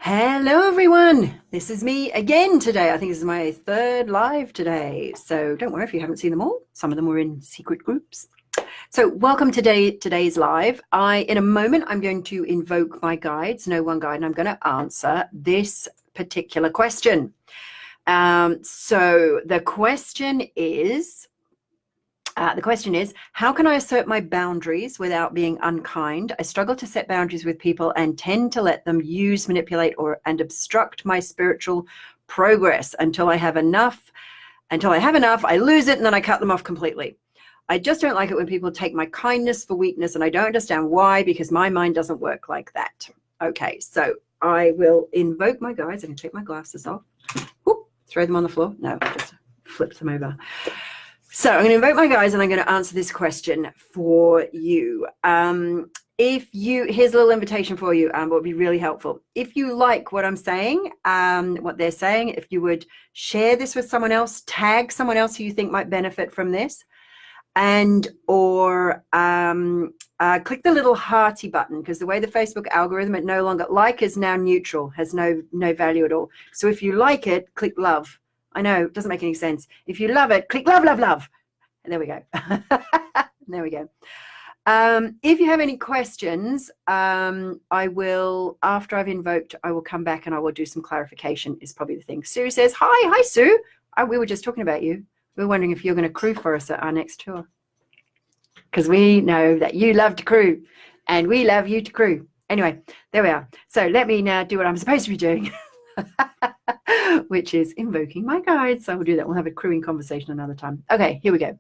Hello everyone, this is me again today. I think this is my third live today, so don't worry if you haven't seen them all. Some of them were in secret groups. So welcome to today's live. In a moment, I'm going to invoke my guides, no one guide, and I'm going to answer this particular question. So the question is, how can I assert my boundaries without being unkind? I struggle to set boundaries with people and tend to let them use, manipulate, and obstruct my spiritual progress until I have enough. I lose it and then I cut them off completely. I just don't like it when people take my kindness for weakness, and I don't understand why, because my mind doesn't work like that. Okay, so I will invoke my guides. I can take my glasses off. Whoop, throw them on the floor. No, just flip them over. So I'm going to invoke my guides and I'm going to answer this question for you. Here's a little invitation for you, what would be really helpful. If you like what I'm saying, what they're saying, if you would share this with someone else, tag someone else who you think might benefit from this, or click the little hearty button, because the way the Facebook algorithm, it no longer, like is now neutral, has no value at all. So if you like it, click love. I know, it doesn't make any sense. If you love it, click love, love, love. And there we go. There we go. If you have any questions, I will, after I've invoked, I will come back and I will do some clarification, is probably the thing. Sue says, hi, Sue. We were just talking about you. We were wondering if you're going to crew for us at our next tour. Because we know that you love to crew, and we love you to crew. Anyway, there we are. So let me now do what I'm supposed to be doing. Which is invoking my guides. So we'll do that. We'll have a crewing conversation another time. Okay, here we go.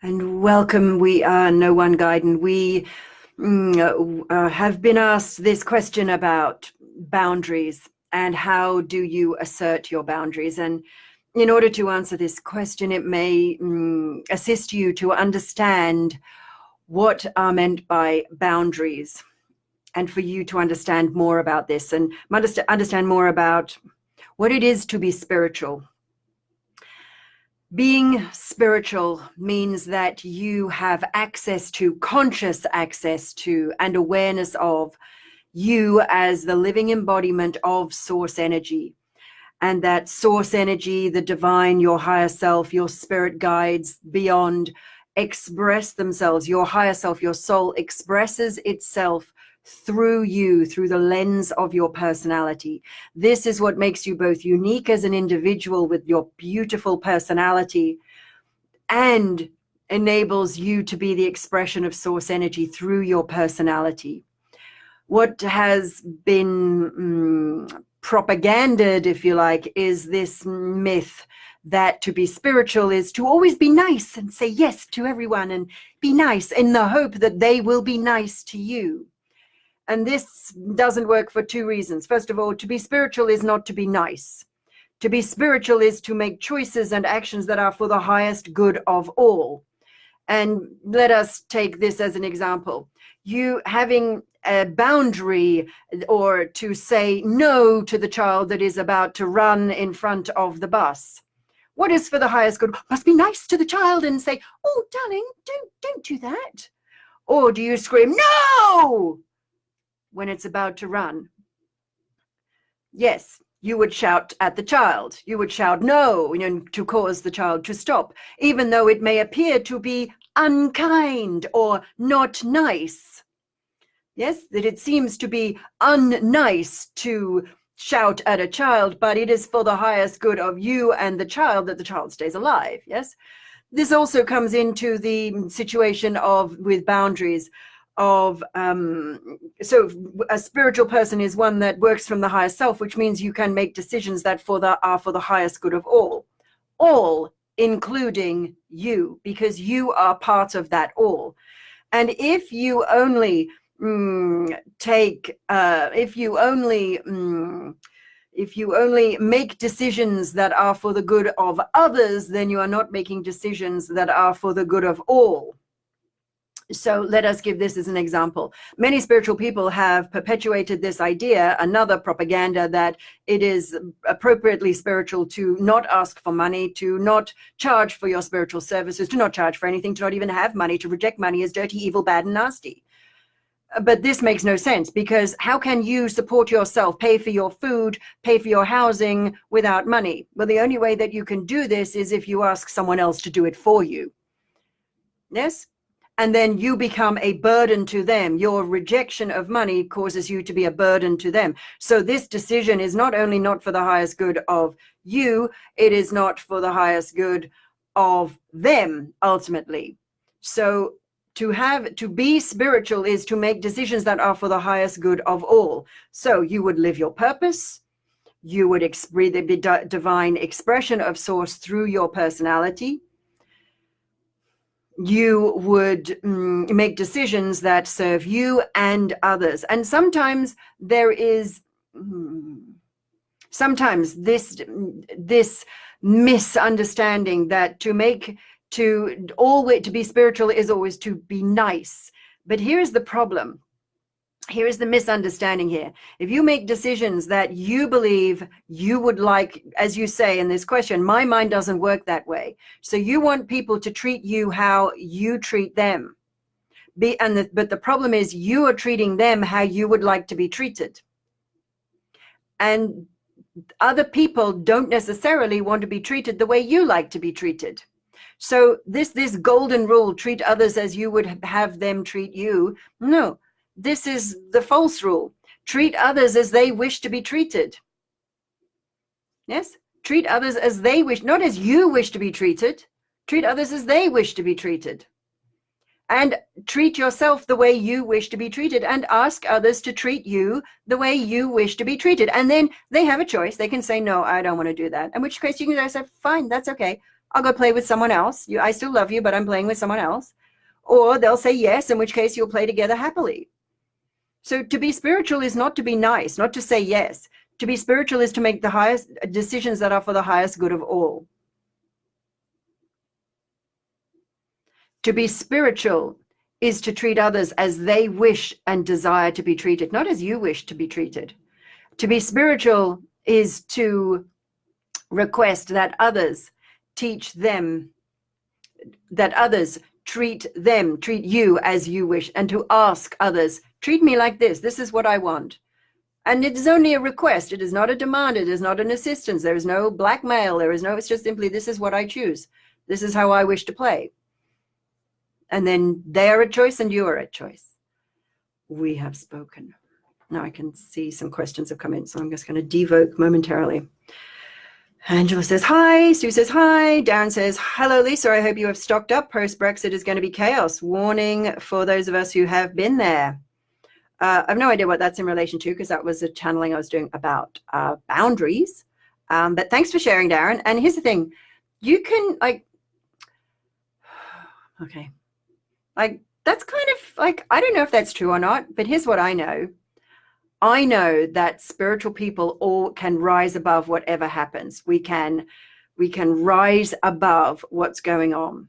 And welcome. We are No One Guide, and we have been asked this question about boundaries and how do you assert your boundaries. And in order to answer this question, it may assist you to understand what are meant by boundaries, and for you to understand more about this and understand more about what it is to be spiritual. Being spiritual means that you have conscious access to, and awareness of you as the living embodiment of source energy. And that source energy, the divine, your higher self, your spirit guides beyond, express themselves. Your higher self, your soul, expresses itself through you, through the lens of your personality. This is what makes you both unique as an individual with your beautiful personality, and enables you to be the expression of source energy through your personality. What has been propagandized, if you like, is this myth that to be spiritual is to always be nice and say yes to everyone and be nice in the hope that they will be nice to you. And this doesn't work for two reasons. First of all, to be spiritual is not to be nice. To be spiritual is to make choices and actions that are for the highest good of all. And let us take this as an example. You having a boundary, or to say no to the child that is about to run in front of the bus. What is for the highest good? Must be nice to the child and say, oh, darling, don't do that. Or do you scream, no, when it's about to run? Yes, you would shout at the child. You would shout no, to cause the child to stop, even though it may appear to be unkind or not nice. Yes, that it seems to be unnice to shout at a child, but it is for the highest good of you and the child that the child stays alive. Yes, this also comes into the situation with boundaries. So a spiritual person is one that works from the higher self, which means you can make decisions that are for the highest good of all, including you, because you are part of that all. And if you only if you only make decisions that are for the good of others, then you are not making decisions that are for the good of all. So let us give this as an example. Many spiritual people have perpetuated this idea, another propaganda, that it is appropriately spiritual to not ask for money, to not charge for your spiritual services, to not charge for anything, to not even have money, to reject money as dirty, evil, bad, and nasty. But this makes no sense, because how can you support yourself, pay for your food, pay for your housing without money? Well, the only way that you can do this is if you ask someone else to do it for you. Yes? And then you become a burden to them. Your rejection of money causes you to be a burden to them. So this decision is not only not for the highest good of you, it is not for the highest good of them, ultimately. So to be spiritual is to make decisions that are for the highest good of all. So you would live your purpose. You would breathe the divine expression of source through your personality. You would make decisions that serve you and others. And sometimes there is this misunderstanding that to be spiritual is always to be nice. But here's the problem. Here is the misunderstanding here. If you make decisions that you believe you would like, as you say in this question, my mind doesn't work that way. So you want people to treat you how you treat them. But the problem is you are treating them how you would like to be treated. And other people don't necessarily want to be treated the way you like to be treated. So this golden rule, treat others as you would have them treat you. No. This is the false rule. Treat others as they wish to be treated. Yes? Treat others as they wish, not as you wish to be treated. Treat others as they wish to be treated. And treat yourself the way you wish to be treated, and ask others to treat you the way you wish to be treated. And then they have a choice. They can say, no, I don't want to do that. In which case you can say, fine, that's okay. I'll go play with someone else. I still love you, but I'm playing with someone else. Or they'll say yes, in which case you'll play together happily. So to be spiritual is not to be nice, not to say yes. To be spiritual is to make the highest decisions that are for the highest good of all. To be spiritual is to treat others as they wish and desire to be treated, not as you wish to be treated. To be spiritual is to request that others teach them, that others treat you as you wish, and to ask others, treat me like this. This is what I want. And it is only a request. It is not a demand. It is not an assistance. There is no blackmail. It's just simply, this is what I choose. This is how I wish to play. And then they are at choice and you are at choice. We have spoken. Now I can see some questions have come in, so I'm just going to devoke momentarily. Angela says, hi. Sue says, hi. Darren says, hello, Lisa. I hope you have stocked up. Post-Brexit is going to be chaos. Warning for those of us who have been there. I have no idea what that's in relation to, because that was a channeling I was doing about boundaries. But thanks for sharing, Darren. And here's the thing. You can, okay. That's kind of I don't know if that's true or not, but here's what I know. I know that spiritual people all can rise above whatever happens. We can rise above what's going on.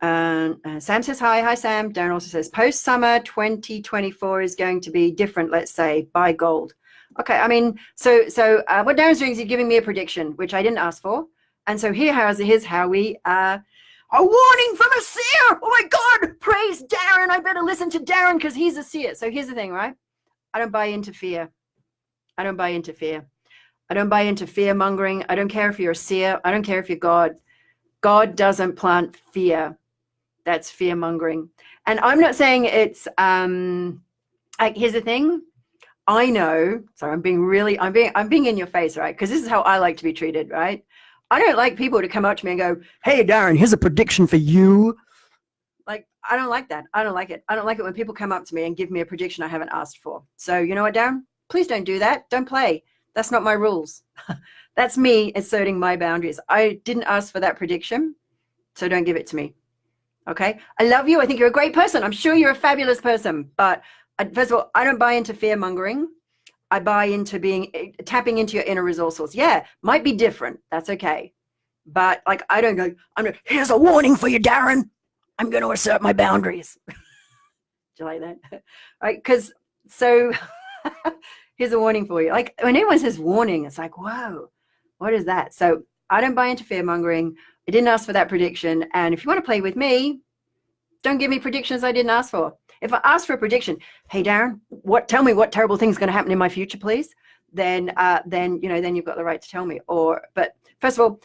Sam says, hi Sam. Darren also says, post-summer 2024 is going to be different, let's say, buy gold. Okay, I mean, so what Darren's doing is he's giving me a prediction, which I didn't ask for. And so here's how we, a warning from a seer. Oh my God, praise Darren. I better listen to Darren because he's a seer. So here's the thing, right? I don't buy into fear. I don't buy into fear. I don't buy into fear mongering. I don't care if you're a seer. I don't care if you're God. God doesn't plant fear. That's fear mongering. And I'm not saying it's here's the thing. I know, sorry, I'm being in your face, right? Because this is how I like to be treated, right? I don't like people to come up to me and go, hey, Darren, here's a prediction for you. I don't like that. I don't like it. I don't like it when people come up to me and give me a prediction I haven't asked for. So you know what, Darren? Please don't do that. Don't play. That's not my rules. That's me asserting my boundaries. I didn't ask for that prediction, so don't give it to me. Okay? I love you. I think you're a great person. I'm sure you're a fabulous person. But first of all, I don't buy into fear mongering. I buy into tapping into your inner resources. Yeah, might be different. That's okay. But I don't go, here's a warning for you, Darren. I'm going to assert my boundaries. Do you like that? Right? Because so here's a warning for you. Like when anyone says warning, it's like, whoa, what is that? So I don't buy into fear mongering. I didn't ask for that prediction. And if you want to play with me, don't give me predictions I didn't ask for. If I ask for a prediction, hey Darren, tell me what terrible thing's going to happen in my future, please. Then you've got the right to tell me. But first of all,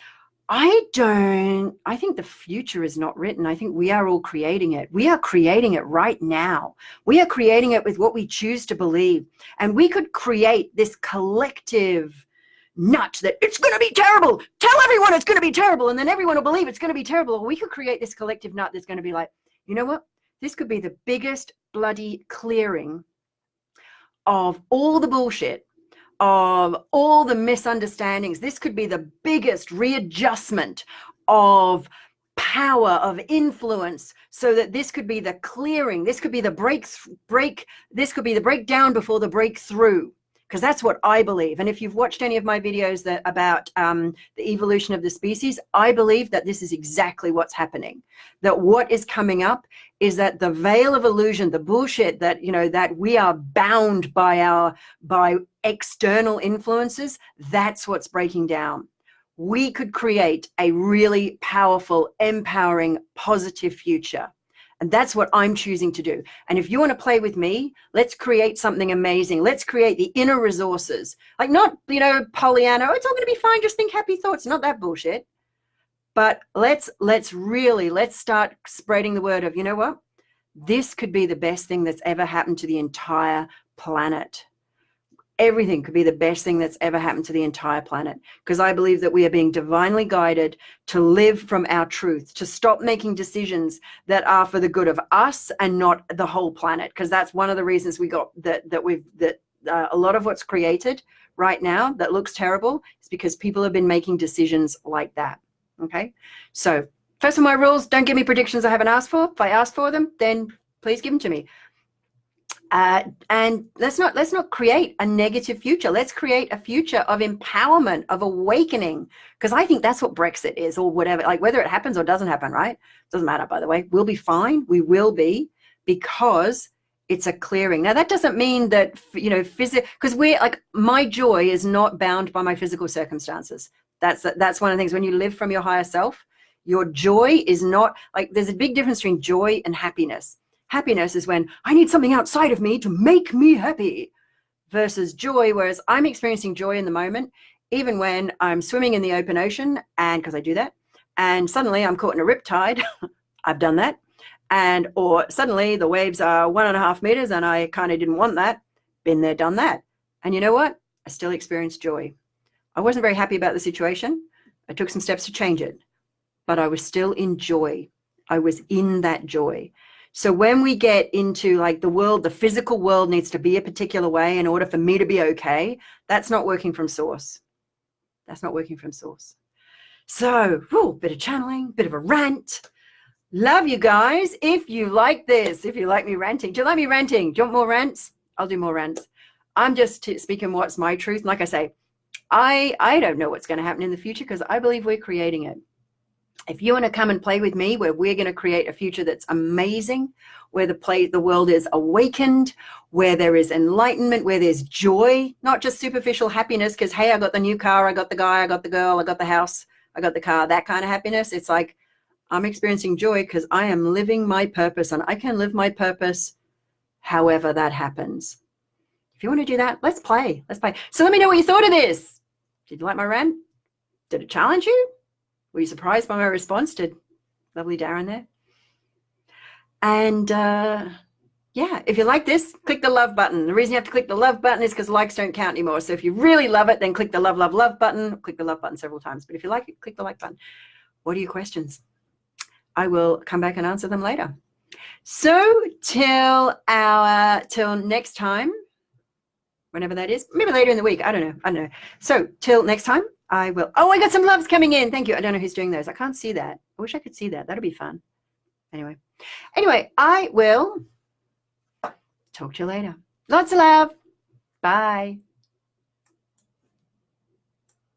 I think the future is not written. I think we are all creating it. We are creating it right now. We are creating it with what we choose to believe. And we could create this collective nut that it's going to be terrible. Tell everyone it's going to be terrible. And then everyone will believe it's going to be terrible. Or we could create this collective nut that's going to be like, you know what? This could be the biggest bloody clearing of all the bullshit, of all the misunderstandings. This could be the biggest readjustment of power, of influence, so that this could be the clearing. This could be the this could be the breakdown before the breakthrough. Because that's what I believe. And if you've watched any of my videos about the evolution of the species, I believe that this is exactly what's happening. That what is coming up is that the veil of illusion, the bullshit that, that we are bound by external influences, that's what's breaking down. We could create a really powerful, empowering, positive future. And that's what I'm choosing to do. And if you want to play with me, let's create something amazing. Let's create the inner resources. Like not, Pollyanna, oh, it's all going to be fine. Just think happy thoughts. Not that bullshit. But let's start spreading the word of, you know what? This could be the best thing that's ever happened to the entire planet. Everything could be the best thing that's ever happened to the entire planet, because I believe that we are being divinely guided to live from our truth, to stop making decisions that are for the good of us and not the whole planet, because that's one of the reasons we got that a lot of what's created right now that looks terrible is because people have been making decisions like that. Okay, so first of my rules: don't give me predictions I haven't asked for. If I ask for them, then please give them to me. And let's not create a negative future. Let's create a future of empowerment, of awakening, because I think that's what Brexit is, or whatever, like whether it happens or doesn't happen, right? Doesn't matter, by the way. We'll be fine. We will be, because it's a clearing. Now, that doesn't mean that, because we're like, my joy is not bound by my physical circumstances. That's one of the things. When you live from your higher self, your joy is not like, there's a big difference between joy and happiness. Happiness is when I need something outside of me to make me happy, versus joy, whereas I'm experiencing joy in the moment, even when I'm swimming in the open ocean, and because I do that, and suddenly I'm caught in a riptide. I've done that. Or suddenly the waves are 1.5 meters and I kind of didn't want that. Been there, done that. And you know what? I still experienced joy. I wasn't very happy about the situation. I took some steps to change it, but I was still in joy. I was in that joy. So when we get into like the physical world needs to be a particular way in order for me to be okay, that's not working from source. That's not working from source. So, bit of channeling, bit of a rant. Love you guys. If you like this, if you like me ranting, do you like me ranting? Do you want more rants? I'll do more rants. I'm just speaking what's my truth. And like I say, I don't know what's going to happen in the future, because I believe we're creating it. If you want to come and play with me, where we're going to create a future that's amazing, where the world is awakened, where there is enlightenment, where there's joy, not just superficial happiness, because, hey, I got the new car, I got the guy, I got the girl, I got the house, I got the car, that kind of happiness. It's like, I'm experiencing joy because I am living my purpose, and I can live my purpose however that happens. If you want to do that, let's play. Let's play. So let me know what you thought of this. Did you like my rant? Did it challenge you? Were you surprised by my response to lovely Darren there? And yeah, if you like this, click the love button. The reason you have to click the love button is because likes don't count anymore. So if you really love it, then click the love, love, love button. Click the love button several times. But if you like it, click the like button. What are your questions? I will come back and answer them later. So till next time, whenever that is, maybe later in the week. I don't know. So till next time, I will. Oh, I got some loves coming in. Thank you. I don't know who's doing those. I can't see that. I wish I could see that. That'd be fun. Anyway, I will talk to you later. Lots of love. Bye.